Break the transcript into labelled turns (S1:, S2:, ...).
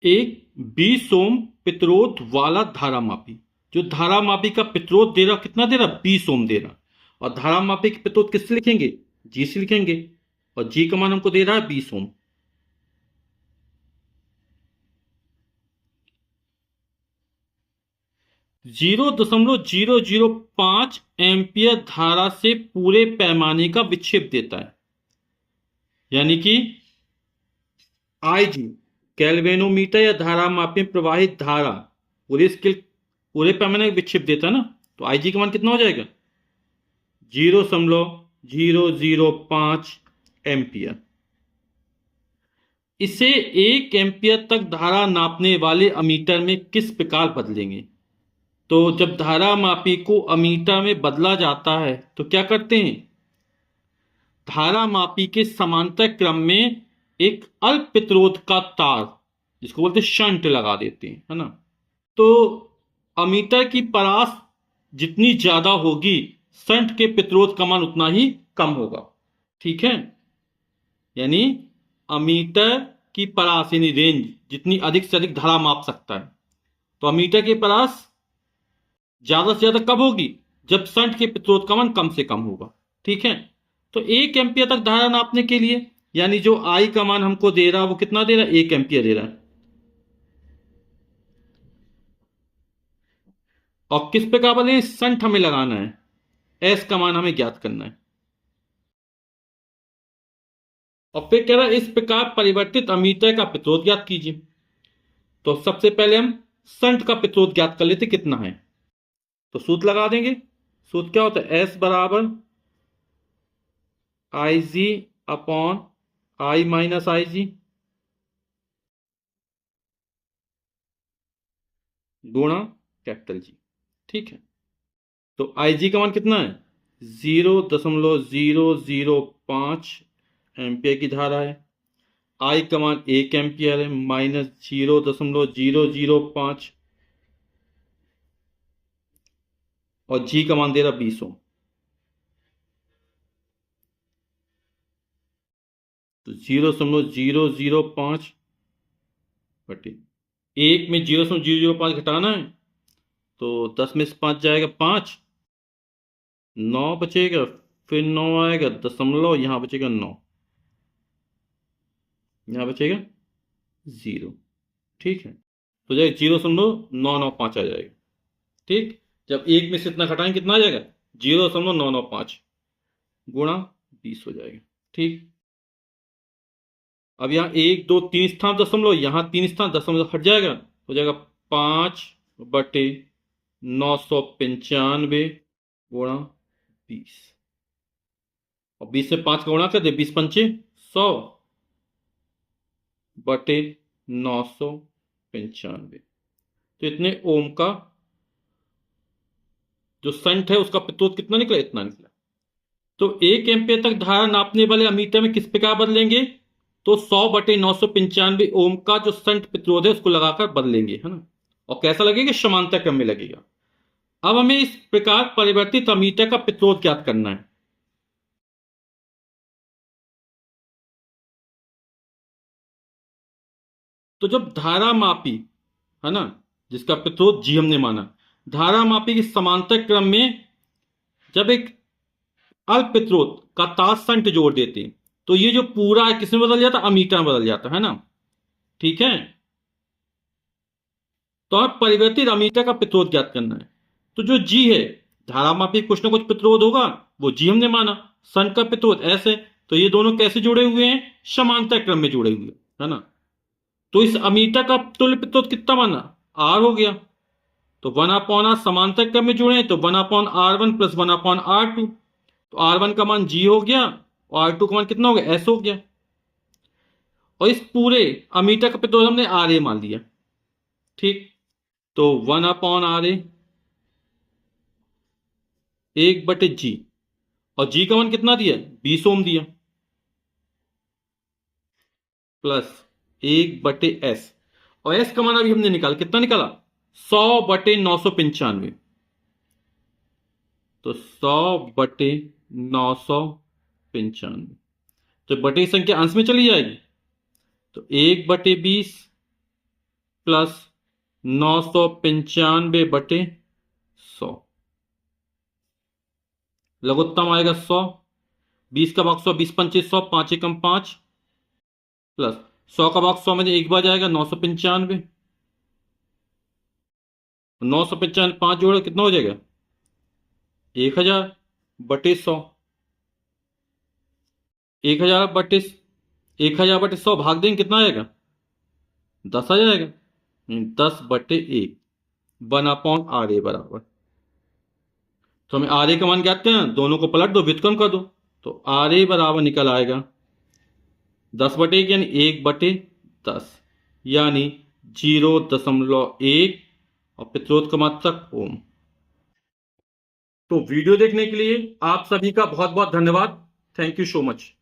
S1: एक 20 ओम प्रतिरोध वाला धारा मापी, जो धारा मापी का प्रतिरोध दे रहा कितना दे रहा, 20 ओम दे रहा। और धारा मापी के प्रतिरोध किससे लिखेंगे, जी से लिखेंगे। और जी का मान हमको दे रहा है 20 ओम। 0.005 एम्पियर धारा से पूरे पैमाने का विक्षेप देता है। यानी कि IG गैल्वेनोमीटर या धारा मापी में प्रवाहित धारा पूरे पैमाने का विक्षेप देता है ना। तो IG का मान कितना हो जाएगा, 0.005 एम्पियर। इसे 1 एम्पियर तक धारा नापने वाले अमीटर में किस प्रकार बदलेंगे। तो जब धारा मापी को अमीटर में बदला जाता है तो क्या करते हैं, धारा मापी के समांतर क्रम में एक अल्प प्रतिरोध का तार, जिसको बोलते हैं शंट, लगा देते हैं, है ना। तो अमीटर की परास जितनी ज्यादा होगी, शंट के प्रतिरोध का मान उतना ही कम होगा। ठीक है, यानी अमीटर की परास यानी रेंज जितनी अधिक से अधिक धारा माप सकता है, तो अमीटर की परास ज्यादा से ज्यादा कब होगी, जब शंट के प्रतिरोध का मान कम से कम होगा। ठीक है, तो 1 एम्पियर तक धारा नापने के लिए, यानी जो आई का मान हमको दे रहा है वो कितना दे रहा है, 1 एम्पियर दे रहा है। और किस प्रकार बोले, शंट हमें लगाना है, एस का मान हमें ज्ञात करना है। और फिर कह रहा है इस प्रकार परिवर्तित अमीटर का प्रतिरोध ज्ञात कीजिए। तो सबसे पहले हम शंट का प्रतिरोध ज्ञात कर लेते कितना है। तो सूत्र लगा देंगे। सूत्र क्या होता है, एस बराबर आई जी अपॉन आई माइनस आई जी गुणा कैपिटल जी। ठीक है, तो आई जी का मान कितना है, 0.005 एम्पियर की धारा है। आई का मान 1 एम्पियर है, माइनस 0.005, और जी का मान दे रहा 20 ओम। तो 0.005 बटे 1 में 0.005 घटाना है, तो 10 में से 5 जाएगा 5, 9 बचेगा, फिर 9 आएगा दशमलव, यहां बचेगा 9, यहां बचेगा 0। ठीक है, तो जाएगा 0.995 आ जाएगा। ठीक, जब 1 में से इतना घटाएंगे कितना आ जाएगा, 0.995 गुणा 20 हो जाएगा। ठीक, अब यहाँ 1 2 3 स्थान दशमलव, यहाँ 3 स्थान दशमलव हट जाएगा, हो जाएगा 5/995 गुणा 20। और 20 से 5 का गुणा कर दे, 20 पंचे 100 बटे 995। तो इतने ओम का जो शंट है उसका प्रतिरोध कितना निकला, इतना निकला। तो 1 एम्पियर तक धारा नापने वाले अमीटर में किस प्रकार बदलेंगे, तो 100/995 ओम का जो शंट प्रतिरोध है उसको लगाकर बदलेंगे, है ना। और कैसा लगेगा, समांतर क्रम में लगेगा। अब हमें इस प्रकार परिवर्तित अमीटर का प्रतिरोध ज्ञात करना है। तो जब धारा मापी, है ना, जिसका प्रतिरोध जी हमने माना, धारा मापी के समांतर क्रम में जब एक अल्प प्रतिरोध का तार शंट जोड़ देते हैं, तो ये जो पूरा है किसमें बदल जाता है, अमीटर में बदल जाता है ना। ठीक है, तो अब परिवर्तित अमीटर का प्रतिरोध ज्ञात करना है। तो जो जी है, धारा मापी कुछ ना कुछ प्रतिरोध होगा, वो जी हमने माना, शंट का प्रतिरोध ऐसे, तो ये दोनों कैसे जुड़े हुए हैं, समांतर क्रम में जुड़े हुए, है ना। तो इस अमीटर का तुल्य प्रतिरोध कितना माना, आर हो गया। तो 1/r समांतर क्रम में जुड़े हैं, तो 1/r1 प्लस 1/r2। तो R1 का मान G हो गया, और R2 का मान कितना हो गया, S हो गया। और इस पूरे अमीटर का प्रतिरोध हमने RA मान लिया। ठीक, तो 1/RA 1/G, और G का मान कितना दिया, 20 ओम दिया, प्लस 1/S, और S का मान अभी हमने निकाला, कितना निकाला, 100/995। तो 100/995, तो बटे की संख्या अंश में चली जाएगी, तो 1/20 प्लस 995/100। लघुत्तम आएगा 100। 20 का भाग 100, 20 25 100, 5 एकम 5, प्लस 100 का भाग 100 में एक बार जाएगा 995। 995 5 जोड़ा कितना हो जाएगा? 1000/100। 1000/100 भाग देंगे कितना आएगा? 10 आ जाएगा। 10/1 1/RA बराबर। तो हमें RA का मान ज्ञात करना, दोनों को पलट दो, व्युत्क्रम कर दो, तो RA बराबर निकल आएगा 10/1 यानी 1/10 यानी 0.1 और प्रतिरोध का मात्रक ओम। तो वीडियो देखने के लिए आप सभी का बहुत बहुत धन्यवाद। Thank you so much.